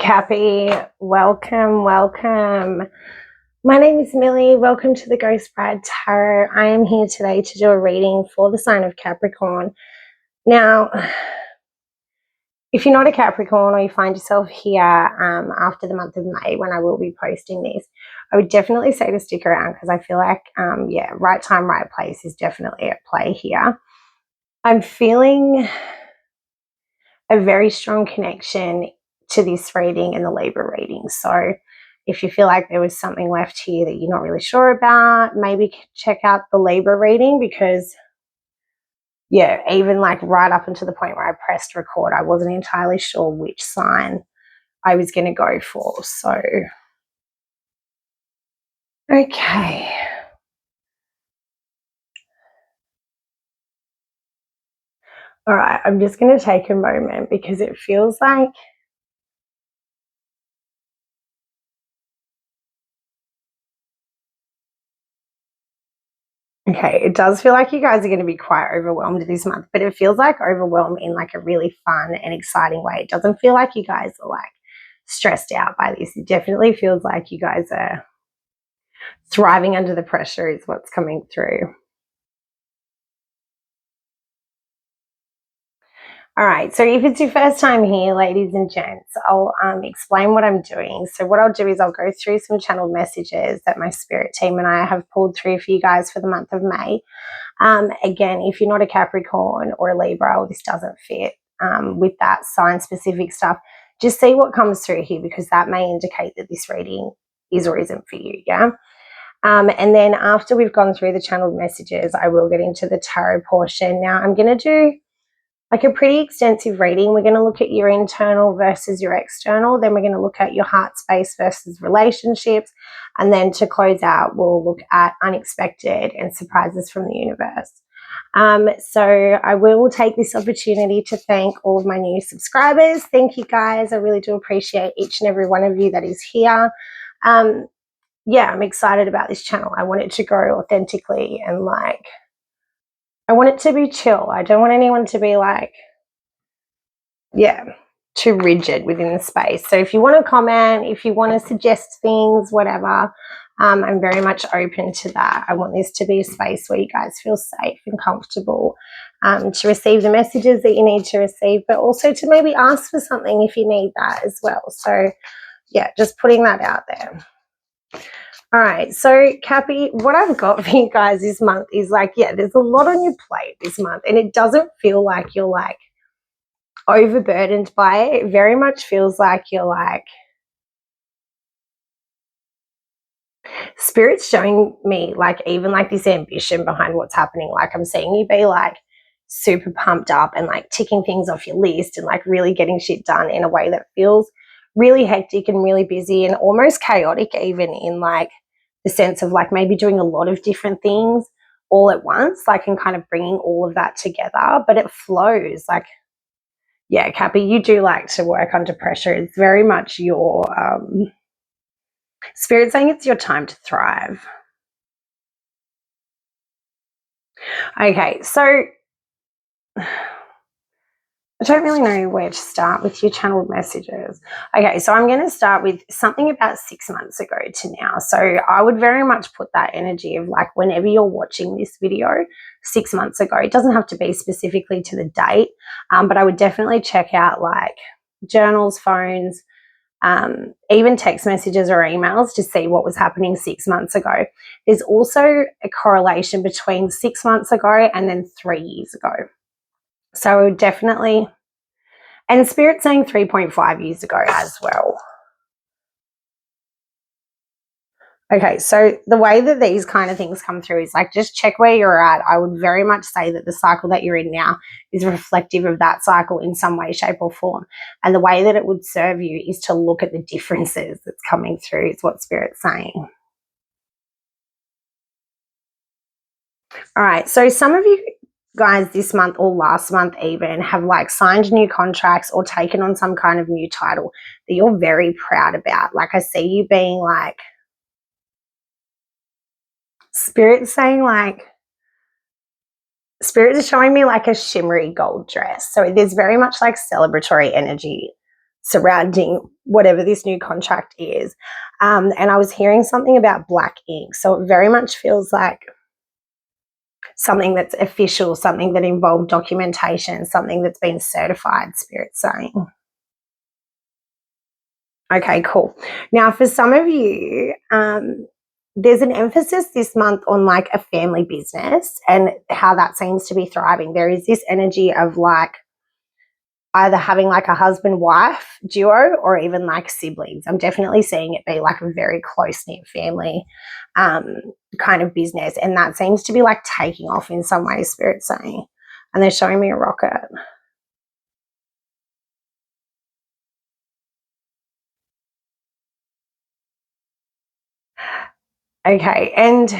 Cappy, welcome. My name is Millie. Welcome to the Ghost Bride Tarot. I am here today to do a reading for the sign of Capricorn. Now, if you're not a Capricorn or you find yourself here after the month of May when I will be posting this, I would definitely say to stick around because I feel like, right time, right place is definitely at play here. I'm feeling a very strong connection to this reading and the Libra reading. So if you feel like there was something left here that you're not really sure about, maybe check out the Libra reading because, even like right up until the point where I pressed record, I wasn't entirely sure which sign I was going to go for. So, okay. All right, I'm just going to take a moment because it feels like it does feel like you guys are going to be quite overwhelmed this month, but it feels like overwhelmed in like a really fun and exciting way. It doesn't feel like you guys are like stressed out by this. It definitely feels like you guys are thriving under the pressure is what's coming through. All right, so if it's your first time here, ladies and gents, I'll explain what I'm doing. So what I'll do is I'll go through some channeled messages that my spirit team and I have pulled through for you guys for the month of May. Again, if you're not a Capricorn or a Libra, or this doesn't fit with that sign-specific stuff, just see what comes through here because that may indicate that this reading is or isn't for you, yeah? And then after we've gone through the channeled messages, I will get into the tarot portion. Now, I'm going to do like a pretty extensive reading. We're going to look at your internal versus your external. Then we're going to look at your heart space versus relationships. And then to close out, we'll look at unexpected and surprises from the universe. So I will take this opportunity to thank all of my new subscribers. Thank you guys. I really do appreciate each and every one of you that is here. I'm excited about this channel. I want it to grow authentically and I want it to be chill. I don't want anyone to be too rigid within the space. So if you want to comment, if you want to suggest things, whatever, I'm very much open to that. I want this to be a space where you guys feel safe and comfortable to receive the messages that you need to receive, but also to maybe ask for something if you need that as well. So just putting that out there. All right, so Cappy, what I've got for you guys this month is there's a lot on your plate this month, and it doesn't feel like you're overburdened by it. It very much feels like you're Spirit's showing me even this ambition behind what's happening. I'm seeing you be super pumped up and ticking things off your list and really getting shit done in a way that feels really hectic and really busy and almost chaotic, even in the sense of maybe doing a lot of different things all at once, and kind of bringing all of that together, but it flows. Cappy, you do like to work under pressure. It's very much your Spirit saying it's your time to thrive. Okay, so I don't really know where to start with your channeled messages. Okay, so I'm going to start with something about 6 months ago to now. So I would very much put that energy of whenever you're watching this video 6 months ago. It doesn't have to be specifically to the date, but I would definitely check out journals, phones, even text messages or emails to see what was happening 6 months ago. There's also a correlation between 6 months ago and then 3 years ago. So I would definitely, and Spirit saying 3.5 years ago as well. Okay, so the way that these kind of things come through is just check where you're at. I would very much say that the cycle that you're in now is reflective of that cycle in some way, shape or form. And the way that it would serve you is to look at the differences that's coming through is what Spirit's saying. All right, so some of you guys this month or last month even have signed new contracts or taken on some kind of new title that you're very proud about. I see you being Spirit saying Spirit is showing me a shimmery gold dress. So there's very much celebratory energy surrounding whatever this new contract is. And I was hearing something about black ink. So it very much feels like something that's official, something that involved documentation, something that's been certified, Spirit's saying. Okay, cool. Now, for some of you, there's an emphasis this month on like a family business and how that seems to be thriving. There is this energy of like either having like a husband-wife duo or even like siblings. I'm definitely seeing it be like a very close-knit family kind of business, and that seems to be like taking off in some way, Spirit's saying. And they're showing me a rocket. Okay, and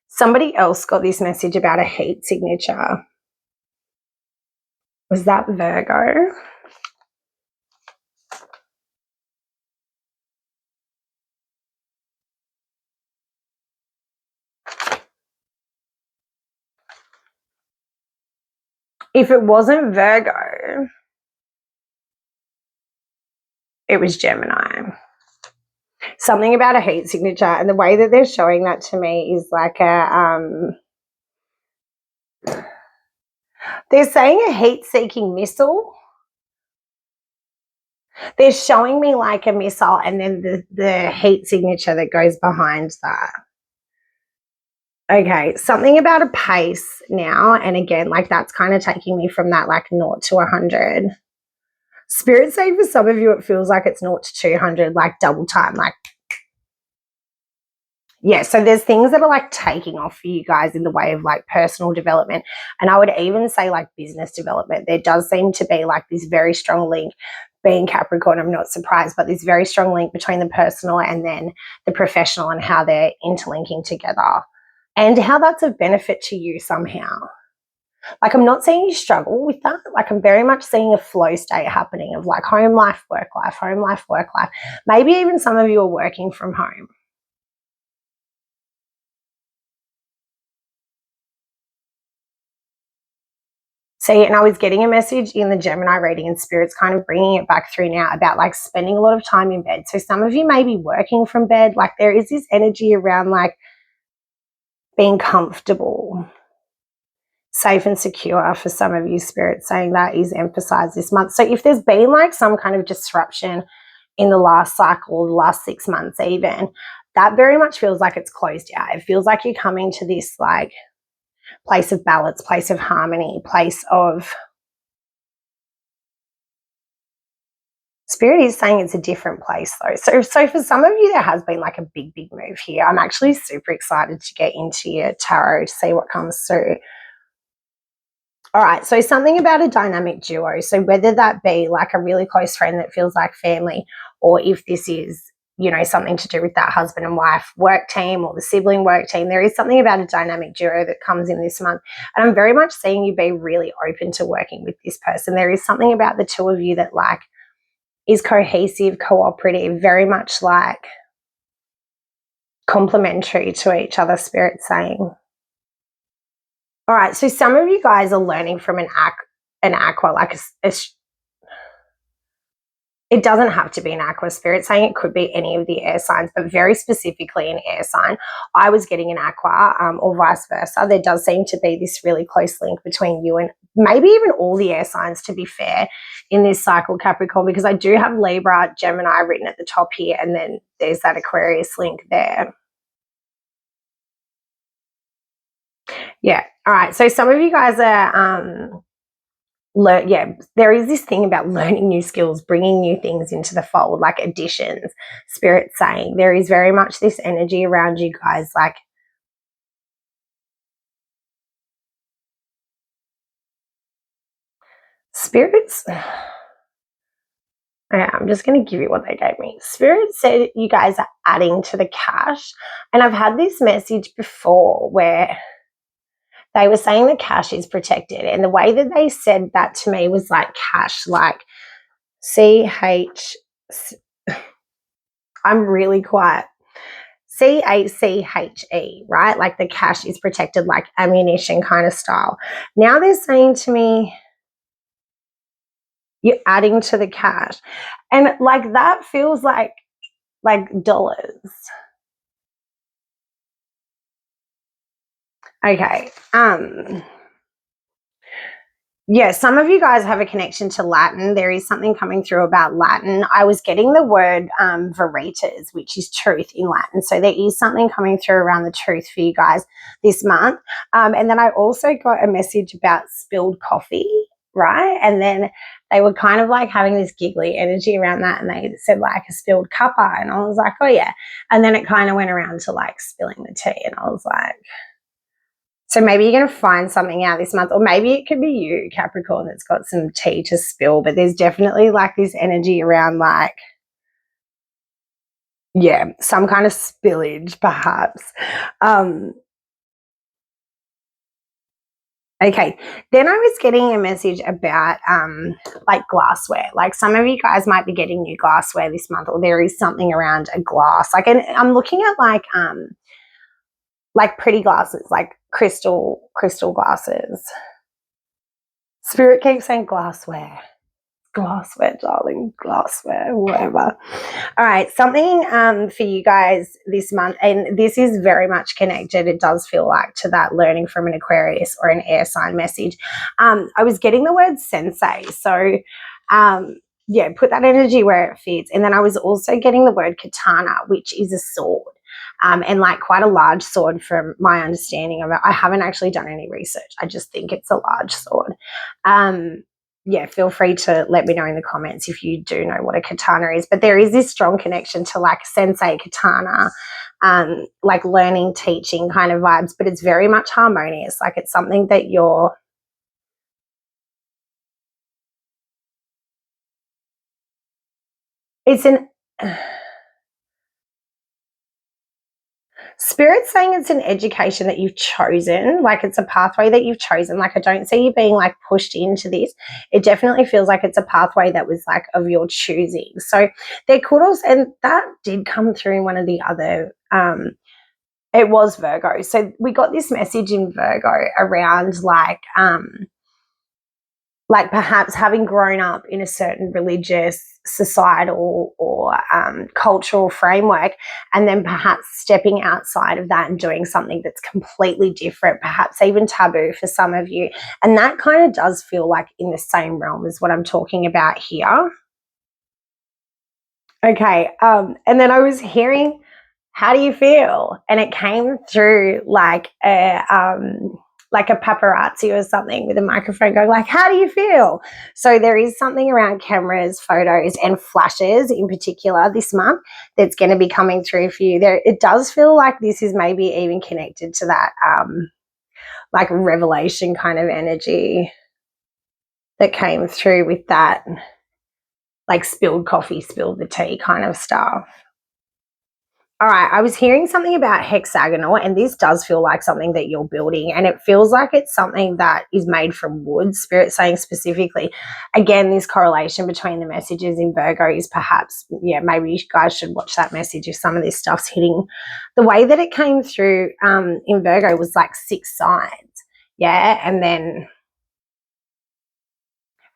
somebody else got this message about a heat signature. Was that Virgo? If it wasn't Virgo, it was Gemini. Something about a heat signature, and the way that they're showing that to me is like a they're saying a heat-seeking missile. They're showing me like a missile and then the heat signature that goes behind that. Okay, something about a pace now, and again, like that's kind of taking me from that like 0 to 100. Spirit saying for some of you, it feels like it's 0 to 200, like double time, like yeah, so there's things that are like taking off for you guys in the way of like personal development. And I would even say like business development. There does seem to be like this very strong link. Being Capricorn, I'm not surprised, but this very strong link between the personal and then the professional and how they're interlinking together and how that's of benefit to you somehow. Like I'm not saying you struggle with that. Like I'm very much seeing a flow state happening of like home life, work life, home life, work life. Maybe even some of you are working from home. See, and I was getting a message in the Gemini reading and Spirit's kind of bringing it back through now about like spending a lot of time in bed. So some of you may be working from bed. Like there is this energy around like being comfortable, safe and secure for some of you. Spirit saying that is emphasized this month. So if there's been like some kind of disruption in the last cycle, the last 6 months even, that very much feels like it's closed out. It feels like you're coming to this like place of balance, place of harmony, place of Spirit is saying it's a different place though. So for some of you, there has been like a big move here. I'm actually super excited to get into your tarot to see what comes through. All right, so something about a dynamic duo. So whether that be like a really close friend that feels like family, or if this is, you know, something to do with that husband and wife work team or the sibling work team, there is something about a dynamic duo that comes in this month. And I'm very much seeing you be really open to working with this person. There is something about the two of you that like is cohesive, cooperative, very much like complementary to each other, Spirit saying. All right, so some of you guys are learning from an aqua, like it doesn't have to be an aqua. Spirit saying it could be any of the air signs, but very specifically an air sign. I was getting an aqua or vice versa. There does seem to be this really close link between you and maybe even all the air signs, to be fair, in this cycle, Capricorn, because I do have Libra, Gemini written at the top here, and then there's that Aquarius link there. Yeah. All right. So some of you guys are there is this thing about learning new skills, bringing new things into the fold, like additions. Spirit saying there is very much this energy around you guys, like spirits. Yeah, I'm just going to give you what they gave me. Spirit said you guys are adding to the cash, and I've had this message before where they were saying the cash is protected, and the way that they said that to me was like cash, like CH. I'm really quiet. CACHE, right? Like the cash is protected, like ammunition kind of style. Now they're saying to me, You're adding to the cash. And like that feels like dollars. Okay. Yeah, some of you guys have a connection to Latin. There is something coming through about Latin. I was getting the word veritas, which is truth in Latin. So there is something coming through around the truth for you guys this month. And then I also got a message about spilled coffee, right? And then they were kind of like having this giggly energy around that, and they said like a spilled cuppa. And I was like, oh yeah. And then it kind of went around to like spilling the tea. And I was like, so maybe you're going to find something out this month, or maybe it could be you, Capricorn, that's got some tea to spill, but there's definitely like this energy around like, yeah, some kind of spillage perhaps. Okay, then I was getting a message about like glassware. Like some of you guys might be getting new glassware this month, or there is something around a glass. Like, and I'm looking at like pretty glasses, like crystal glasses. Spirit keeps saying glassware, darling, glassware, whatever. All right, something for you guys this month, and this is very much connected, it does feel like, to that learning from an Aquarius or an air sign message. I was getting the word sensei, so yeah, put that energy where it fits. And then I was also getting the word katana, which is a sword. And like quite a large sword from my understanding of it. I haven't actually done any research. I just think it's a large sword. Yeah, feel free to let me know in the comments if you do know what a katana is. But there is this strong connection to like sensei, katana, like learning, teaching kind of vibes, but it's very much harmonious. Like it's something that it's an... Spirit's saying it's an education that you've chosen, like it's a pathway that you've chosen. Like I don't see you being like pushed into this. It definitely feels like it's a pathway that was like of your choosing. So there could also, and that did come through in one of the other, it was Virgo. So we got this message in Virgo around like perhaps having grown up in a certain religious, societal, or cultural framework, and then perhaps stepping outside of that and doing something that's completely different, perhaps even taboo for some of you. And that kind of does feel like in the same realm as what I'm talking about here. Okay, and then I was hearing, how do you feel? And it came through like a paparazzi or something with a microphone going like, how do you feel? So there is something around cameras, photos, and flashes in particular this month that's going to be coming through for you. There, it does feel like this is maybe even connected to that like revelation kind of energy that came through with that, like spilled coffee, spilled the tea kind of stuff. All right, I was hearing something about hexagonal, and this does feel like something that you're building, and it feels like it's something that is made from wood. Spirit saying specifically, again, this correlation between the messages in Virgo is perhaps, yeah, maybe you guys should watch that message if some of this stuff's hitting. The way that it came through in Virgo was like 6 sides, yeah, and then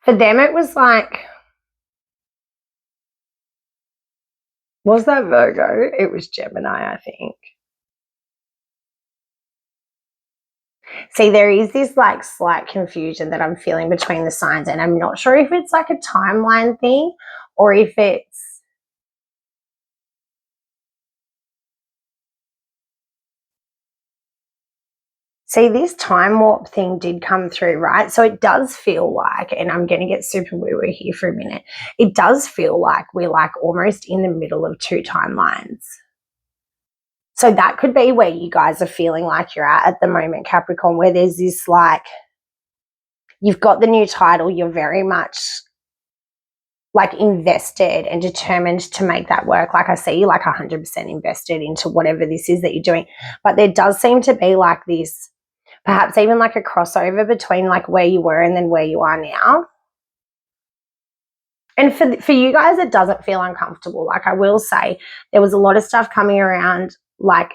for them it was like, was that Virgo? It was Gemini, I think. See, there is this like slight confusion that I'm feeling between the signs, and I'm not sure if it's like a timeline thing or if it's... See, this time warp thing did come through, right? So it does feel like, and I'm going to get super woo-woo here for a minute, it does feel like we're like almost in the middle of 2 timelines. So that could be where you guys are feeling like you're at the moment, Capricorn, where there's this like, you've got the new title, you're very much like invested and determined to make that work. Like I see you like 100% invested into whatever this is that you're doing. But there does seem to be like this, perhaps even like a crossover between like where you were and then where you are now. And for you guys, it doesn't feel uncomfortable. Like I will say, there was a lot of stuff coming around like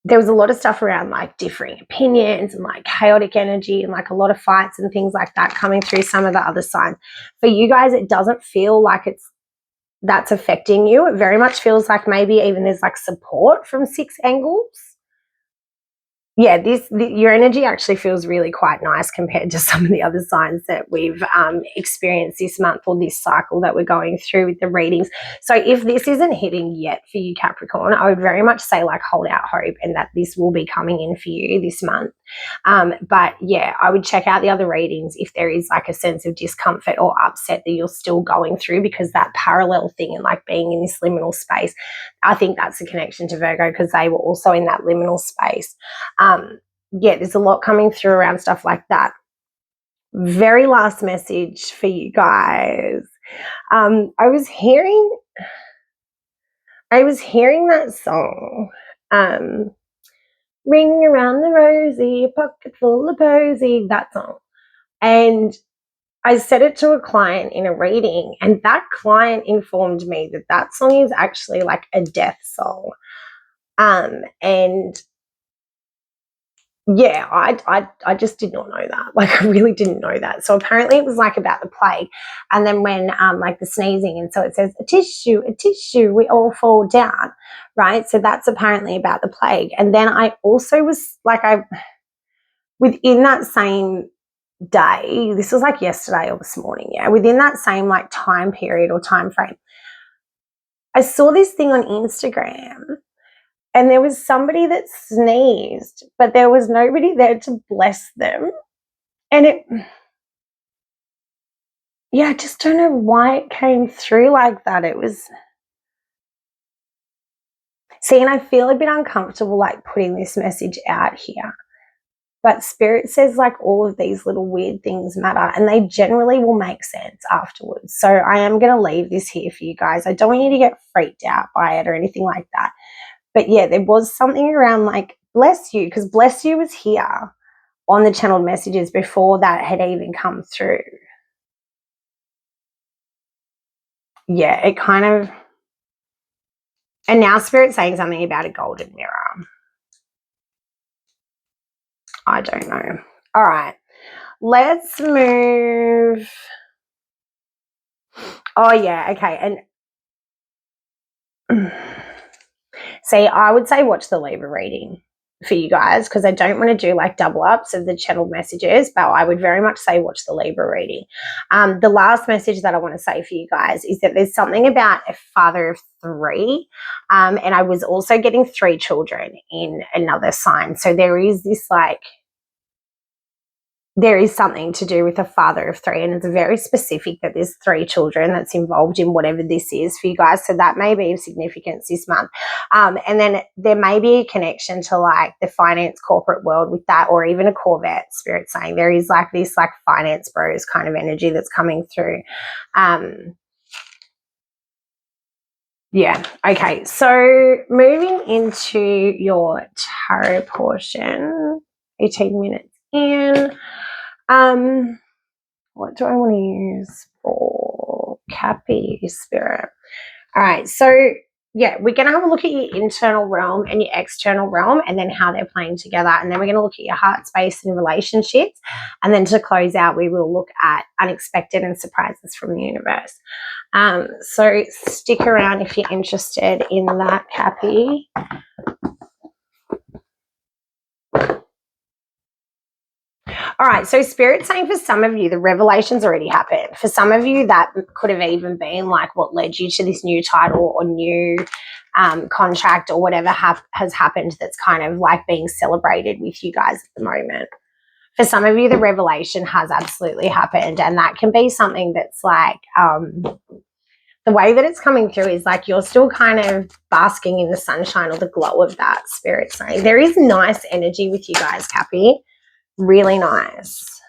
there was a lot of stuff around like differing opinions and like chaotic energy and like a lot of fights and things like that coming through some of the other signs. For you guys, it doesn't feel like that's affecting you. It very much feels like maybe even there's like support from 6 angles. Yeah, your energy actually feels really quite nice compared to some of the other signs that we've experienced this month or this cycle that we're going through with the readings. So if this isn't hitting yet for you, Capricorn, I would very much say like hold out hope and that this will be coming in for you this month. But yeah, I would check out the other readings if there is like a sense of discomfort or upset that you're still going through, because that parallel thing and like being in this liminal space, I think that's the connection to Virgo because they were also in that liminal space. Yeah, there's a lot coming through around stuff like that. Very last message for you guys. I was hearing that song, Ring Around the Rosie, a pocket full of posy, that song. And I said it to a client in a reading, and that client informed me that that song is actually like a death song. And yeah, I just did not know that. Like, I really didn't know that. So apparently it was like about the plague. And then when like the sneezing, and so it says a tissue, we all fall down, right? So that's apparently about the plague. And then I also was like, within that same day, this was like yesterday or this morning, yeah, within that same like time period or time frame, I saw this thing on Instagram. And there was somebody that sneezed, but there was nobody there to bless them. And I just don't know why it came through like that. It was, see, and I feel a bit uncomfortable like putting this message out here. But Spirit says like all of these little weird things matter, and they generally will make sense afterwards. So I am going to leave this here for you guys. I don't want you to get freaked out by it or anything like that. But yeah, there was something around like bless you, because bless you was here on the channeled messages before that had even come through. Yeah, it kind of, and now Spirit's saying something about a golden mirror. I don't know. All right, let's move. Oh yeah, okay. And see, I would say watch the Libra reading for you guys, because I don't want to do like double ups of the channeled messages, but I would very much say watch the Libra reading. The last message that I want to say for you guys is that there's something about a father of 3, and I was also getting 3 children in another sign. So there is this like, there is something to do with a father of 3, and it's very specific that there's 3 children that's involved in whatever this is for you guys. So that may be of significance this month. And then there may be a connection to like the finance corporate world with that, or even a Corvette. Spirit saying there is like this like finance bros kind of energy that's coming through. Yeah. Okay. So moving into your tarot portion, 18 minutes in. What do I want to use for Cappy Spirit? All right, so yeah, we're going to have a look at your internal realm and your external realm, and then how they're playing together. And then we're going to look at your heart space and relationships. And then to close out, we will look at unexpected and surprises from the universe. So stick around if you're interested in that, Cappy. All right, so Spirit's saying for some of you, the revelation's already happened. For some of you, that could have even been like what led you to this new title or new contract or whatever has happened that's kind of like being celebrated with you guys at the moment. For some of you, the revelation has absolutely happened, and that can be something that's like the way that it's coming through is like you're still kind of basking in the sunshine or the glow of that. Spirit saying there is nice energy with you guys, Cappy. Really nice.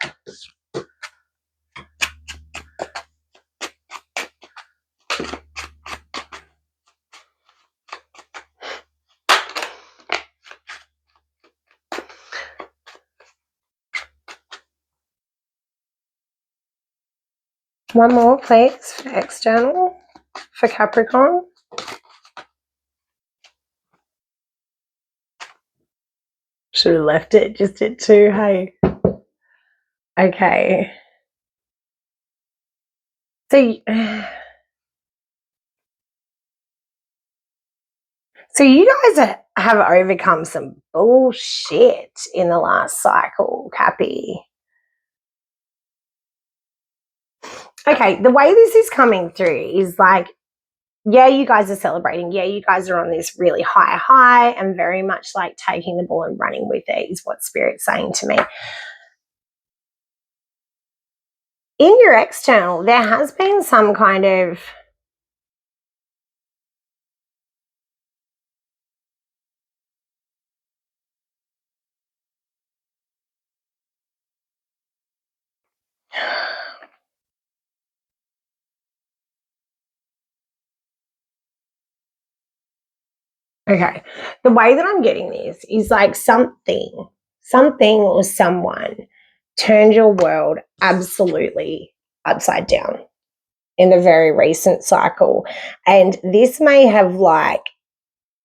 One more, please, for external, for Capricorn. Should have left it just at 2, hey? Okay. So you guys have overcome some bullshit in the last cycle, Cappy. Okay, the way this is coming through is like, yeah, you guys are celebrating. Yeah, you guys are on this really high and very much like taking the ball and running with it is what Spirit's saying to me. In your external, there has been some kind of okay, the way that I'm getting this is like something or someone turned your world absolutely upside down in the very recent cycle. And this may have like,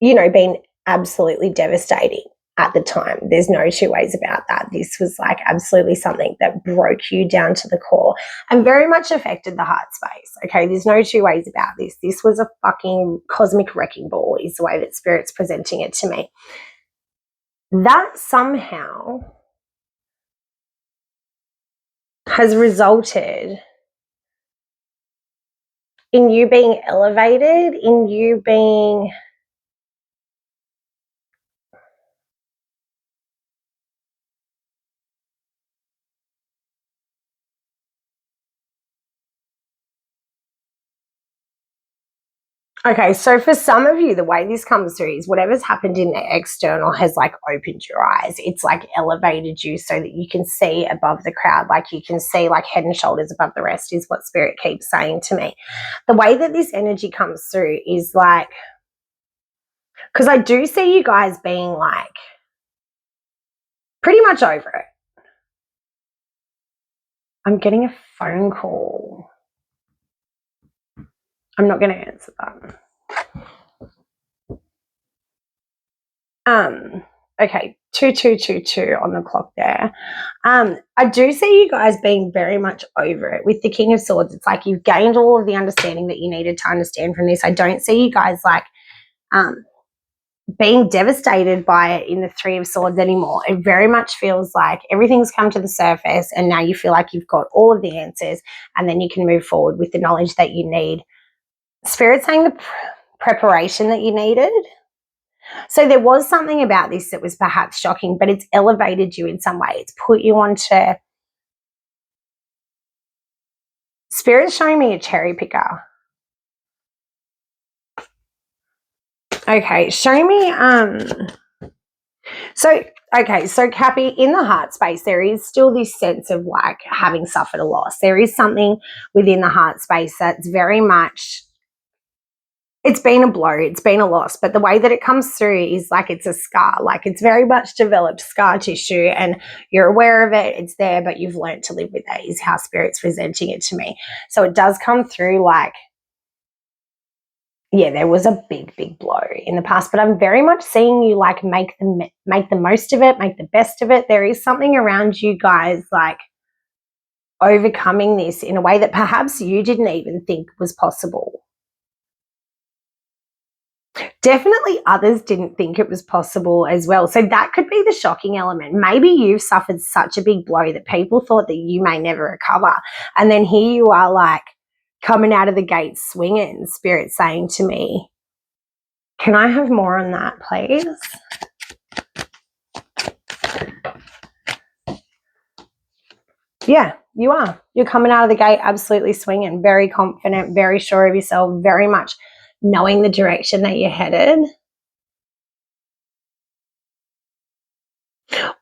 been absolutely devastating at the time. There's no two ways about that. This was like absolutely something that broke you down to the core and very much affected the heart space. Okay, there's no two ways about this. This was a fucking cosmic wrecking ball is the way that Spirit's presenting it to me. That somehow has resulted in you being elevated, in you being okay, so for some of you, the way this comes through is whatever's happened in the external has like opened your eyes. It's like elevated you so that you can see above the crowd, like you can see like head and shoulders above the rest is what Spirit keeps saying to me. The way that this energy comes through is like, because I do see you guys being like pretty much over it. I'm getting a phone call. I'm not going to answer that. Okay, 2222 on the clock there. I do see you guys being very much over it with the King of Swords. It's like you've gained all of the understanding that you needed to understand from this. I don't see you guys like being devastated by it in the Three of Swords anymore. It very much feels like everything's come to the surface and now you feel like you've got all of the answers and then you can move forward with the knowledge that you need. Spirit's saying the preparation that you needed. So there was something about this that was perhaps shocking, but it's elevated you in some way. It's put you onto... Spirit's showing me a cherry picker. Okay, show me... So Cappy, in the heart space, there is still this sense of like having suffered a loss. There is something within the heart space that's very much... It's been a blow, it's been a loss, but the way that it comes through is like it's a scar, like it's very much developed scar tissue and you're aware of it, it's there, but you've learned to live with it is how Spirit's presenting it to me. So it does come through like, yeah, there was a big blow in the past, but I'm very much seeing you like make the most of it, make the best of it. There is something around you guys like overcoming this in a way that perhaps you didn't even think was possible. Definitely others didn't think it was possible as well. So that could be the shocking element. Maybe you've suffered such a big blow that people thought that you may never recover. And then here you are like coming out of the gate swinging, Spirit saying to me, can I have more on that, please? Yeah, you are. You're coming out of the gate absolutely swinging, very confident, very sure of yourself, very much knowing the direction that you're headed.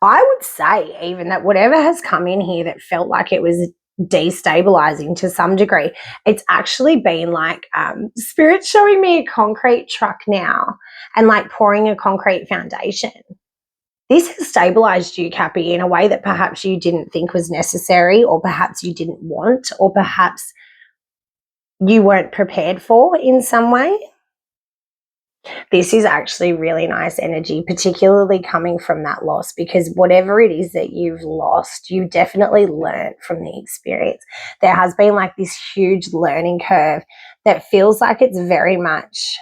I would say even that whatever has come in here that felt like it was destabilizing to some degree, it's actually been like Spirit showing me a concrete truck now and like pouring a concrete foundation. This has stabilized you, Cappy, in a way that perhaps you didn't think was necessary or perhaps you didn't want or perhaps you weren't prepared for in some way. This is actually really nice energy, particularly coming from that loss, because whatever it is that you've lost, you definitely learned from the experience. There has been like this huge learning curve that feels like it's very much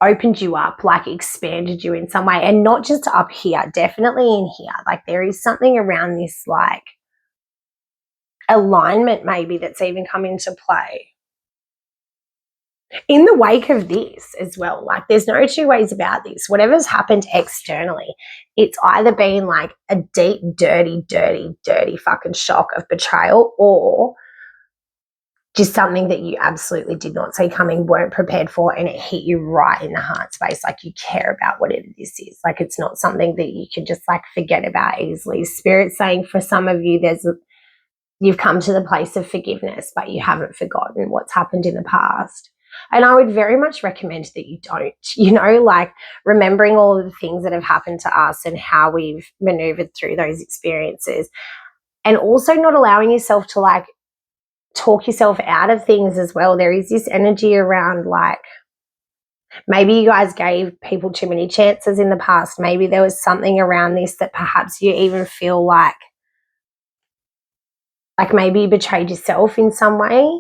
opened you up, like expanded you in some way, and not just up here, definitely in here. Like there is something around this like alignment maybe that's even come into play in the wake of this as well. Like there's no two ways about this. Whatever's happened externally, it's either been like a deep, dirty fucking shock of betrayal, or just something that you absolutely did not see coming, weren't prepared for, and it hit you right in the heart space. Like you care about whatever this is. Like it's not something that you can just like forget about easily. Spirit's saying for some of you, you've come to the place of forgiveness, but you haven't forgotten what's happened in the past. And I would very much recommend that you don't, like remembering all of the things that have happened to us and how we've maneuvered through those experiences, and also not allowing yourself to like talk yourself out of things as well. There is this energy around like maybe you guys gave people too many chances in the past. Maybe there was something around this that perhaps you even feel like maybe you betrayed yourself in some way.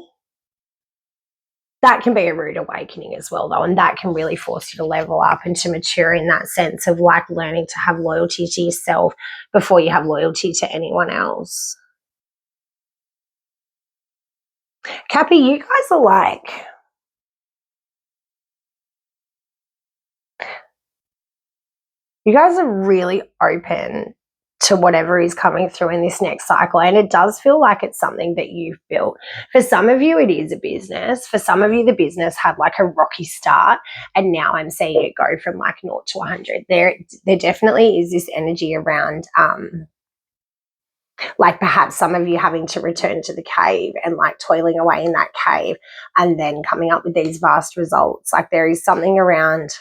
That can be a rude awakening as well, though, and that can really force you to level up and to mature in that sense of like learning to have loyalty to yourself before you have loyalty to anyone else. Cappy, you guys are like, you guys are really open to whatever is coming through in this next cycle. And it does feel like it's something that you've built. For some of you, it is a business. For some of you, the business had like a rocky start. And now I'm seeing it go from like 0 to 100. There definitely is this energy around, like perhaps some of you having to return to the cave and like toiling away in that cave and then coming up with these vast results. Like there is something around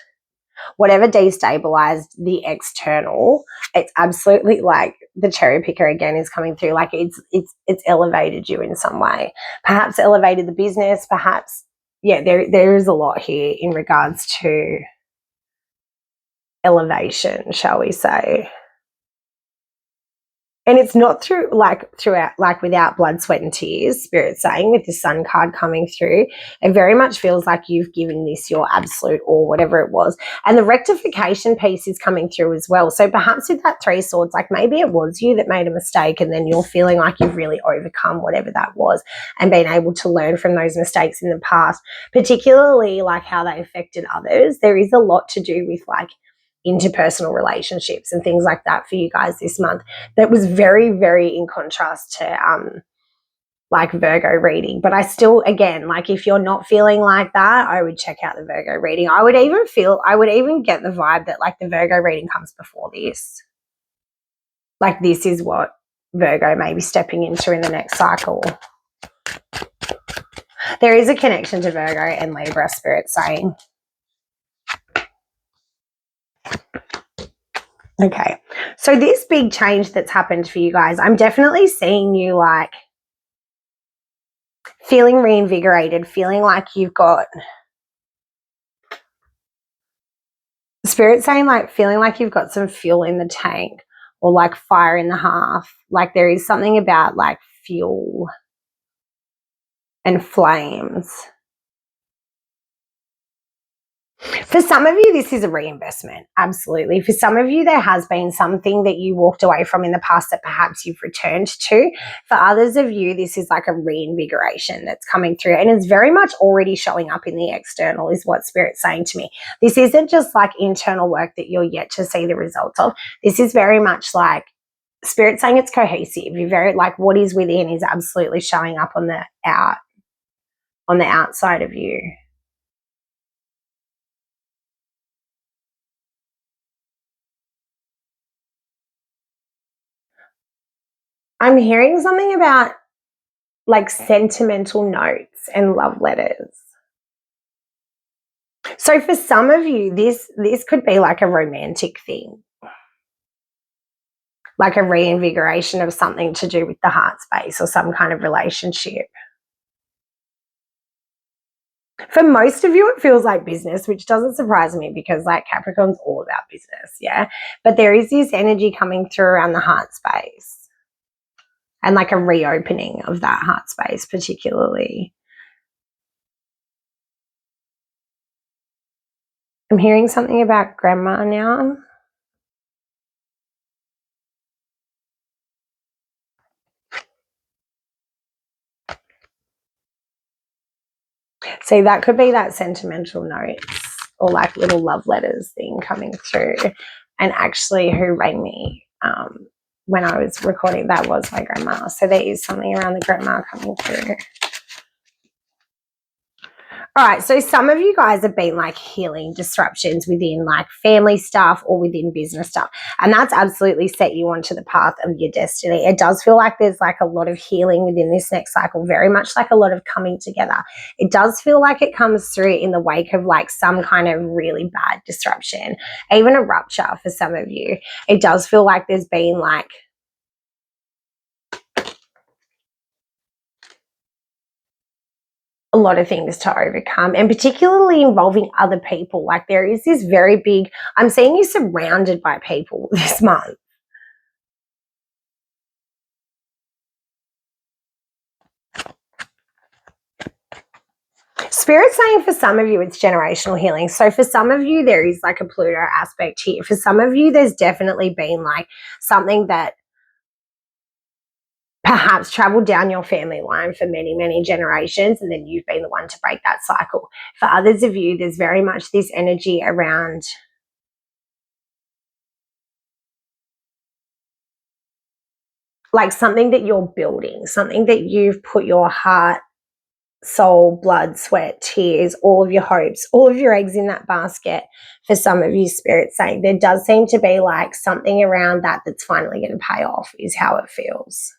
whatever destabilized the external. It's absolutely like the cherry picker again is coming through. Like it's elevated you in some way, perhaps elevated the business, perhaps. Yeah, there is a lot here in regards to elevation, shall we say. And it's not throughout, like without blood, sweat and tears, Spirit's saying, with the Sun card coming through. It very much feels like you've given this your absolute all, whatever it was. And the rectification piece is coming through as well. So perhaps with that 3 swords, like maybe it was you that made a mistake and then you're feeling like you've really overcome whatever that was and been able to learn from those mistakes in the past, particularly like how they affected others. There is a lot to do with like interpersonal relationships and things like that for you guys this month that was very, very in contrast to like Virgo reading. But I still, again, like if you're not feeling like that, I would check out the Virgo reading. I would even get the vibe that like the Virgo reading comes before this. Like this is what Virgo may be stepping into in the next cycle. There is a connection to Virgo and Libra, Spirit saying. Okay, so this big change that's happened for you guys, I'm definitely seeing you like feeling reinvigorated, feeling like you've got, Spirit saying like feeling like you've got some fuel in the tank or like fire in the hearth. Like there is something about like fuel and flames. For some of you, this is a reinvestment. Absolutely. For some of you, there has been something that you walked away from in the past that perhaps you've returned to. For others of you, this is like a reinvigoration that's coming through, and it's very much already showing up in the external is what Spirit's saying to me. This isn't just like internal work that you're yet to see the results of. This is very much like Spirit saying it's cohesive. You're very like what is within is absolutely showing up on the outside of you. I'm hearing something about like sentimental notes and love letters. So for some of you, this could be like a romantic thing, like a reinvigoration of something to do with the heart space or some kind of relationship. For most of you, it feels like business, which doesn't surprise me because like Capricorn's all about business, yeah? But there is this energy coming through around the heart space and like a reopening of that heart space particularly. I'm hearing something about grandma now. See, that could be that sentimental notes or like little love letters thing coming through. And actually who rang me when I was recording, that was my grandma. So there is something around the grandma coming through. All right, so some of you guys have been like healing disruptions within like family stuff or within business stuff, and that's absolutely set you onto the path of your destiny. It does feel like there's like a lot of healing within this next cycle, very much like a lot of coming together. It does feel like it comes through in the wake of like some kind of really bad disruption, even a rupture for some of you. It does feel like there's been like a lot of things to overcome, and particularly involving other people. Like there is this very big, I'm seeing you surrounded by people this month. Spirit's saying for some of you, it's generational healing. So for some of you, there is like a Pluto aspect here. For some of you, there's definitely been like something that perhaps traveled down your family line for many, many generations, and then you've been the one to break that cycle. For others of you, there's very much this energy around like something that you're building, something that you've put your heart, soul, blood, sweat, tears, all of your hopes, all of your eggs in that basket. For some of you, Spirit saying there does seem to be like something around that that's finally going to pay off is how it feels.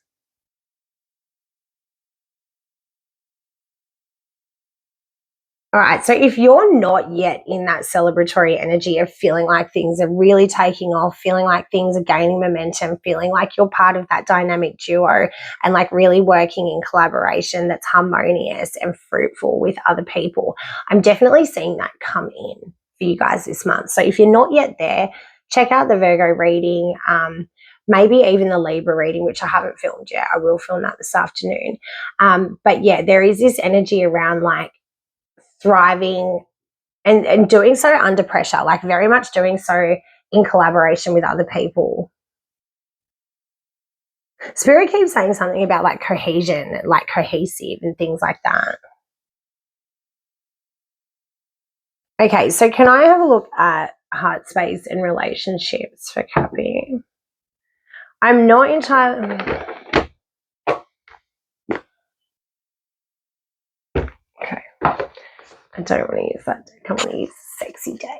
All right, so if you're not yet in that celebratory energy of feeling like things are really taking off, feeling like things are gaining momentum, feeling like you're part of that dynamic duo and like really working in collaboration that's harmonious and fruitful with other people, I'm definitely seeing that come in for you guys this month. So if you're not yet there, check out the Virgo reading, maybe even the Libra reading, which I haven't filmed yet. I will film that this afternoon. But yeah, there is this energy around like thriving and doing so under pressure, like very much doing so in collaboration with other people. Spirit keeps saying something about like cohesion, like cohesive and things like that. Okay, so can I have a look at heart space and relationships for Cappy? I'm not entirely... Okay. I don't want to use that deck. I want to use a sexy deck.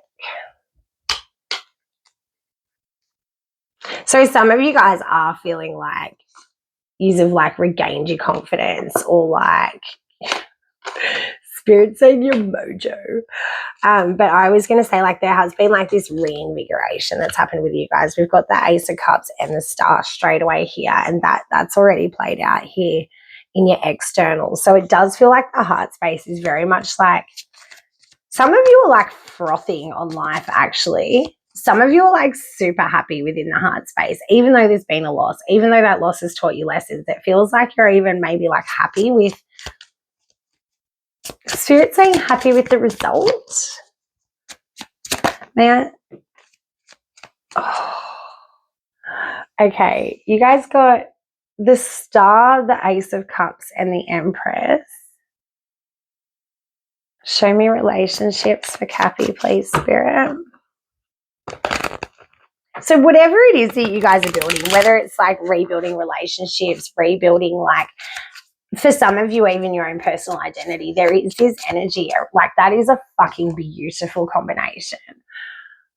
So some of you guys are feeling like you've like regained your confidence, or like Spirit saying your mojo. But I was going to say like there has been like this reinvigoration that's happened with you guys. We've got the Ace of Cups and the Star straight away here, and that's already played out here in your external. So it does feel like the heart space is very much like some of you are like frothing on life actually. Some of you are like super happy within the heart space, even though there's been a loss, even though that loss has taught you lessons. It feels like you're even maybe like happy with, Spirit saying happy with the result. Man. Oh. Okay, you guys got the Star, the Ace of Cups, and the Empress. Show me relationships for Cappy, please, Spirit. So whatever it is that you guys are building, whether it's like rebuilding relationships, rebuilding like, for some of you, even your own personal identity, there is this energy, like that is a fucking beautiful combination.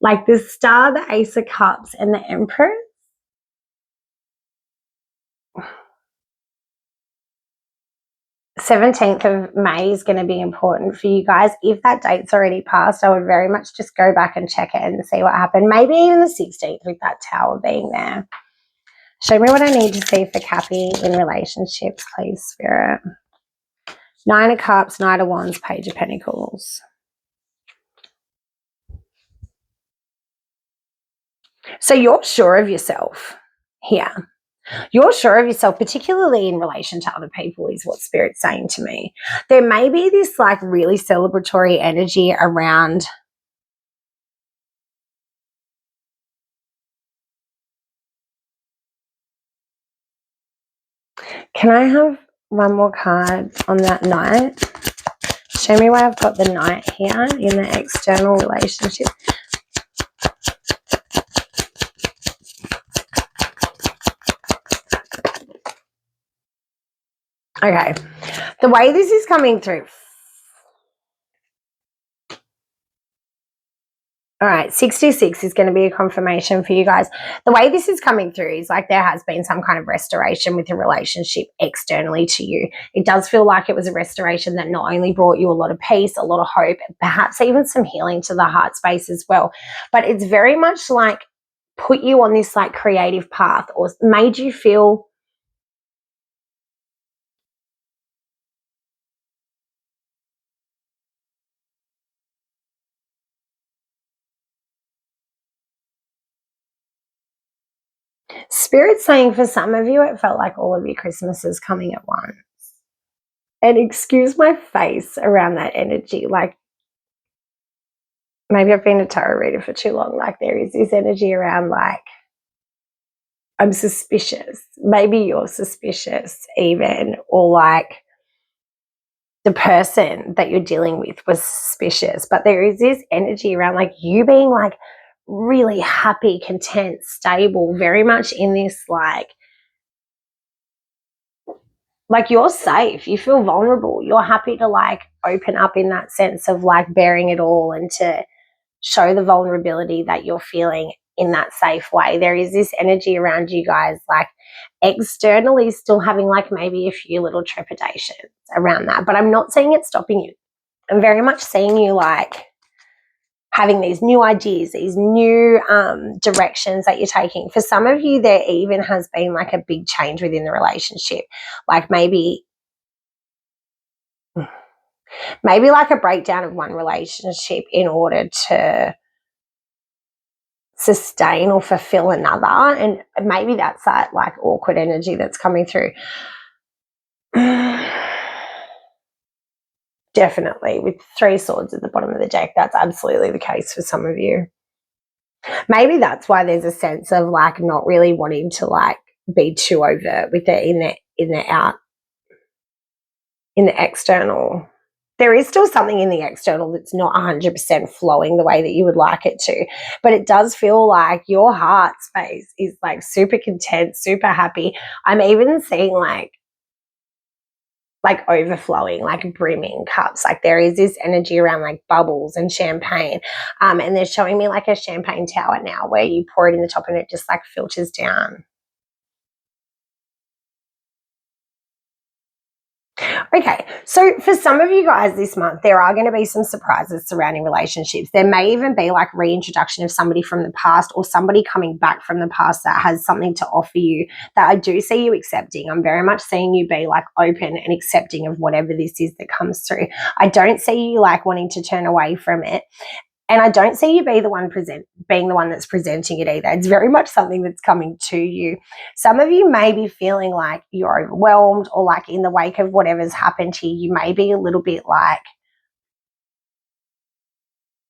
Like the Star, the Ace of Cups, and the Empress. 17th of May is going to be important for you guys. If that date's already passed, I would very much just go back and check it and see what happened. Maybe even the 16th with that Tower being there. Show me what I need to see for Cappy in relationships, please, Spirit. Nine of Cups, Knight of Wands, Page of Pentacles. So you're sure of yourself here. You're sure of yourself, particularly in relation to other people, is what Spirit's saying to me. There may be this like really celebratory energy around Can I have one more card on that Knight? Show me why I've got the Knight here in the external relationship. Okay, the way this is coming through. All right, 66 is going to be a confirmation for you guys. The way this is coming through is like there has been some kind of restoration with the relationship externally to you. It does feel like it was a restoration that not only brought you a lot of peace, a lot of hope, perhaps even some healing to the heart space as well. But it's very much like put you on this like creative path or made you feel Spirit saying for some of you, it felt like all of your Christmases coming at once. And excuse my face around that energy. Like, maybe I've been a tarot reader for too long. Like, there is this energy around, like, I'm suspicious. Maybe you're suspicious even. Or, like, the person that you're dealing with was suspicious. But there is this energy around, like, you being, like, really happy, content, stable, very much in this, like you're safe, you feel vulnerable, you're happy to like open up in that sense of like bearing it all and to show the vulnerability that you're feeling in that safe way. There is this energy around you guys like externally still having like maybe a few little trepidations around that, but I'm not saying it's stopping you. I'm very much seeing you like having these new ideas, these new directions that you're taking. For some of you, there even has been like a big change within the relationship. Like maybe like a breakdown of one relationship in order to sustain or fulfill another. And maybe that's that like awkward energy that's coming through. Definitely, with 3 swords at the bottom of the deck, that's absolutely the case for some of you. Maybe that's why there's a sense of like not really wanting to like be too overt with it in the external. There is still something in the external that's not 100% flowing the way that you would like it to, but it does feel like your heart space is like super content, super happy. I'm even seeing like overflowing, like brimming cups. Like there is this energy around like bubbles and champagne. And they're showing me like a champagne tower now where you pour it in the top and it just like filters down. Okay, so for some of you guys this month, there are going to be some surprises surrounding relationships. There may even be like reintroduction of somebody from the past or somebody coming back from the past that has something to offer you that I do see you accepting. I'm very much seeing you be like open and accepting of whatever this is that comes through. I don't see you like wanting to turn away from it. And I don't see you being the one that's presenting it either. It's very much something that's coming to you. Some of you may be feeling like you're overwhelmed or like in the wake of whatever's happened to you, you may be a little bit like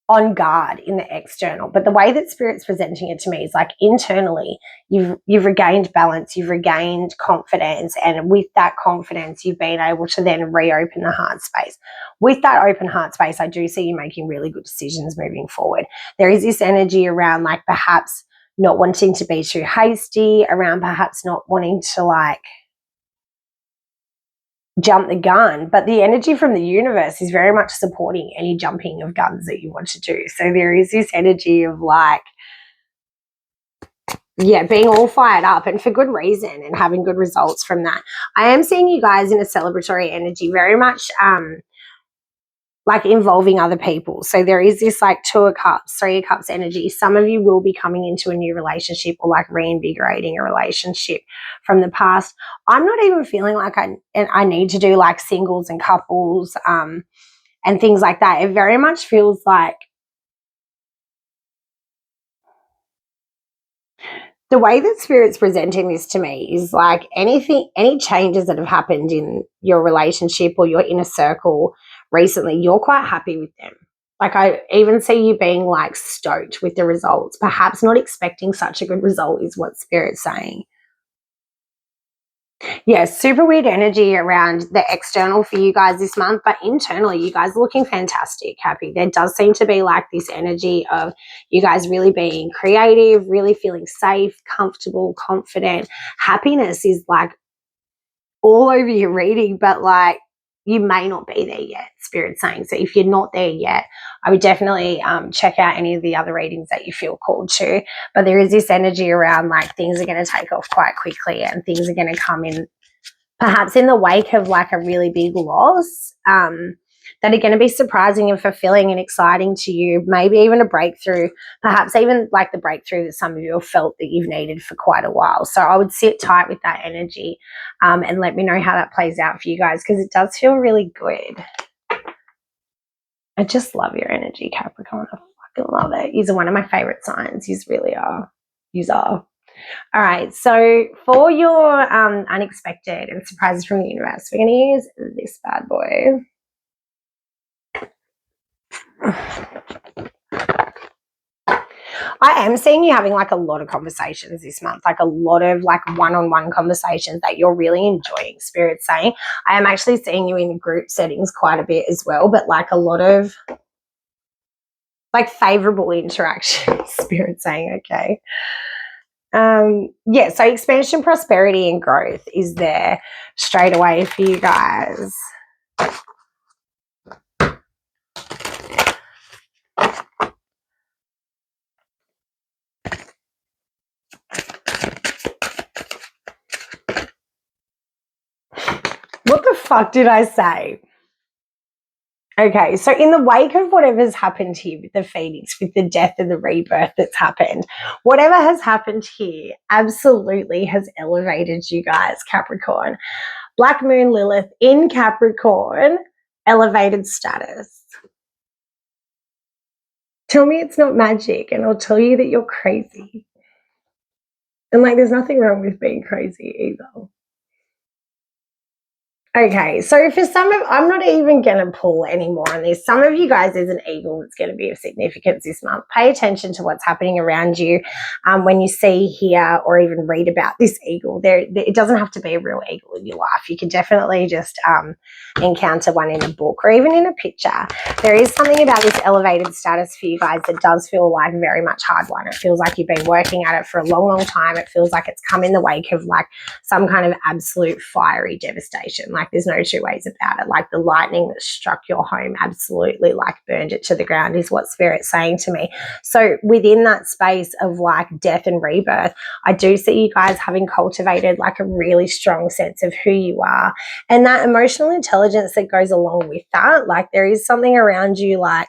on guard in the external. But the way that Spirit's presenting it to me is like internally, you've regained balance, you've regained confidence, and with that confidence, you've been able to then reopen the heart space. With that open heart space, I do see you making really good decisions moving forward. There is this energy around like perhaps not wanting to be too hasty, around perhaps not wanting to like jump the gun, but the energy from the universe is very much supporting any jumping of guns that you want to do. So there is this energy of like, yeah, being all fired up and for good reason and having good results from that. I am seeing you guys in a celebratory energy, very much like involving other people. So there is this like 2 of Cups, 3 of Cups energy. Some of you will be coming into a new relationship or like reinvigorating a relationship from the past. I'm not even feeling like I need to do like singles and couples and things like that. It very much feels like the way that Spirit's presenting this to me is like any changes that have happened in your relationship or your inner circle recently, you're quite happy with them. Like I even see you being like stoked with the results, perhaps not expecting such a good result is what Spirit's saying. Yeah, super weird energy around the external for you guys this month, but internally you guys are looking fantastic, happy. There does seem to be like this energy of you guys really being creative, really feeling safe, comfortable, confident. Happiness is like all over your reading, but like you may not be there yet, Spirit's saying. So if you're not there yet, I would definitely check out any of the other readings that you feel called to. But there is this energy around like things are going to take off quite quickly and things are going to come in perhaps in the wake of like a really big loss that are going to be surprising and fulfilling and exciting to you, maybe even a breakthrough, perhaps even like the breakthrough that some of you have felt that you've needed for quite a while. So I would sit tight with that energy and let me know how that plays out for you guys, because it does feel really good. I just love your energy, Capricorn. I fucking love it. You're one of my favorite signs. You really are. You are. All right, so for your unexpected and surprises from the universe, we're going to use this bad boy. I am seeing you having like a lot of conversations this month, like a lot of like one-on-one conversations that you're really enjoying, Spirit's saying. I am actually seeing you in group settings quite a bit as well, but like a lot of like favorable interactions, Spirit's saying, okay. Yeah, so expansion, prosperity, and growth is there straight away for you guys. What the fuck did I say? Okay, so in the wake of whatever's happened here with the Phoenix, with the death and the rebirth that's happened, whatever has happened here absolutely has elevated you guys, Capricorn. Black Moon Lilith in Capricorn, elevated status. Tell me it's not magic and I'll tell you that you're crazy. And like there's nothing wrong with being crazy either. Okay, so for some of, I'm not even going to pull any more on this. Some of you guys, there's an eagle that's going to be of significance this month. Pay attention to what's happening around you when you see, hear, or even read about this eagle. It doesn't have to be a real eagle in your life. You can definitely just encounter one in a book or even in a picture. There is something about this elevated status for you guys that does feel like very much hard won. It feels like you've been working at it for a long, long time. It feels like it's come in the wake of like some kind of absolute fiery devastation. Like there's no two ways about it. Like the lightning that struck your home absolutely like burned it to the ground is what Spirit's saying to me. So within that space of like death and rebirth, I do see you guys having cultivated like a really strong sense of who you are and that emotional intelligence that goes along with that. Like there is something around you like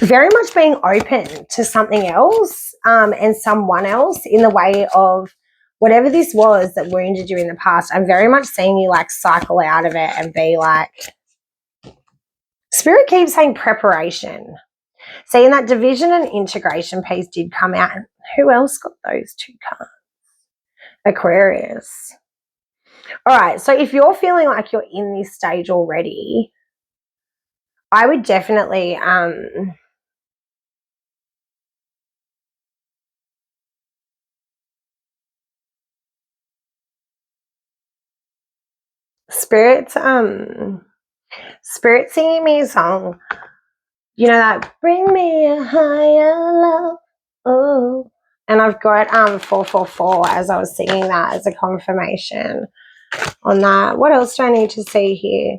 very much being open to something else and someone else in the way of whatever this was that wounded you in the past. I'm very much seeing you like cycle out of it and be like, Spirit keeps saying preparation. Seeing that division and integration piece did come out. Who else got those 2 cards? Aquarius. All right, so if you're feeling like you're in this stage already, I would definitely Spirit's singing me a song. You know that bring me a higher love. Oh. And I've got 444 as I was singing that as a confirmation on that. What else do I need to see here?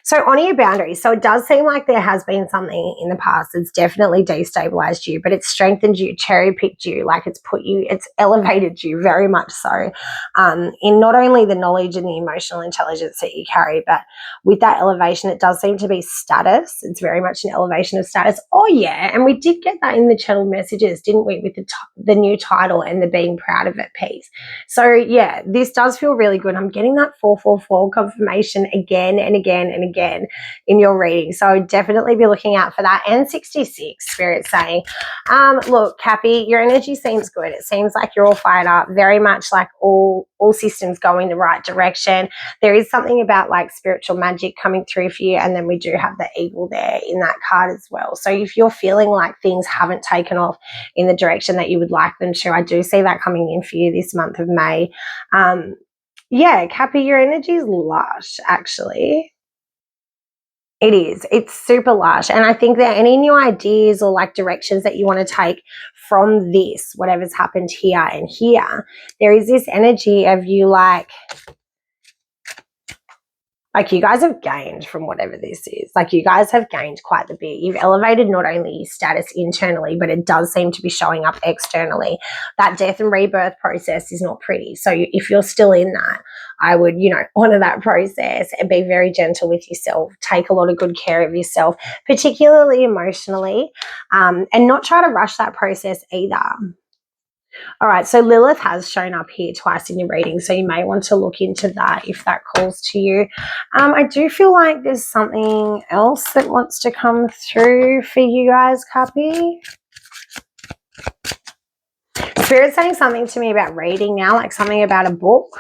So honor your boundaries. So it does seem like there has been something in the past that's definitely destabilized you, but it's strengthened you, cherry picked you, like it's elevated you very much so, in not only the knowledge and the emotional intelligence that you carry, but with that elevation, it does seem to be status. It's very much an elevation of status. Oh yeah, and we did get that in the channel messages, didn't we, with the new title and the being proud of it piece. So yeah, this does feel really good. I'm getting that 444 confirmation again and again and again in your reading. So definitely be looking out for that. And 66, Spirit saying, look, Cappy, your energy seems good. It seems like you're all fired up, very much like all systems going the right direction. There is something about like spiritual magic coming through for you. And then we do have the eagle there in that card as well. So if you're feeling like things haven't taken off in the direction that you would like them to, I do see that coming in for you this month of May. Yeah, Cappy, your energy is lush, actually. It is. It's super lush. And I think that any new ideas or like directions that you want to take from this, whatever's happened here and here, there is this energy of you like you guys have gained from whatever this is. Like you guys have gained quite the bit. You've elevated not only your status internally, but it does seem to be showing up externally. That death and rebirth process is not pretty. So if you're still in that, I would, honor that process and be very gentle with yourself. Take a lot of good care of yourself, particularly emotionally, and not try to rush that process either. All right, so Lilith has shown up here twice in your reading, so you may want to look into that if that calls to you. I do feel like there's something else that wants to come through for you guys, Cappy. Spirit's saying something to me about reading now, like something about a book.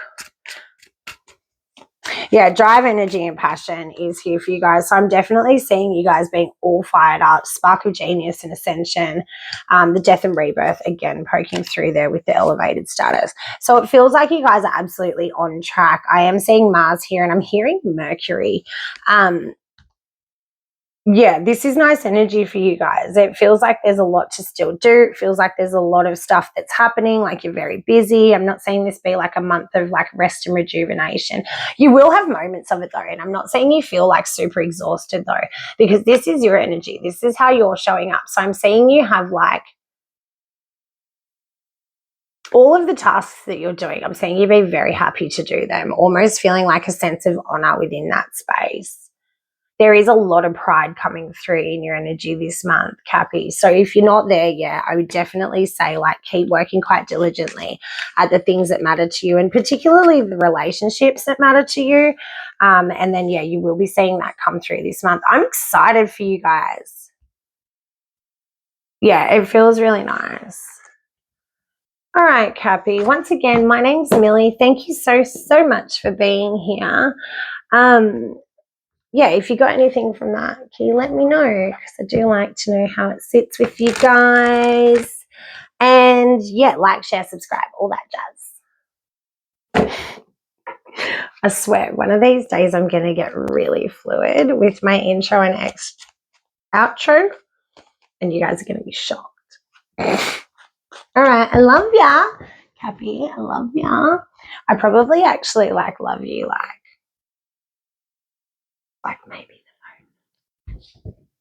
Yeah, drive, energy, and passion is here for you guys. So I'm definitely seeing you guys being all fired up. Spark of genius and ascension. The death and rebirth, again, poking through there with the elevated status. So it feels like you guys are absolutely on track. I am seeing Mars here and I'm hearing Mercury. Yeah, this is nice energy for you guys. It feels like there's a lot to still do. It feels like there's a lot of stuff that's happening, like you're very busy. I'm not saying this be like a month of like rest and rejuvenation. You will have moments of it though, and I'm not saying you feel like super exhausted though, because this is your energy. This is how you're showing up. So I'm seeing you have like all of the tasks that you're doing. I'm saying you'd be very happy to do them, almost feeling like a sense of honor within that space. There is a lot of pride coming through in your energy this month, Cappy. So if you're not there yet, I would definitely say like keep working quite diligently at the things that matter to you, and particularly the relationships that matter to you. And then, yeah, you will be seeing that come through this month. I'm excited for you guys. Yeah, it feels really nice. All right, Cappy. Once again, my name's Millie. Thank you so much for being here. Yeah, if you got anything from that, can you let me know? Because I do like to know how it sits with you guys. And yeah, like, share, subscribe, all that jazz. I swear, one of these days I'm going to get really fluid with my intro and outro, and you guys are going to be shocked. All right, I love ya, Cappy. I love ya. I probably actually love you like maybe the phone.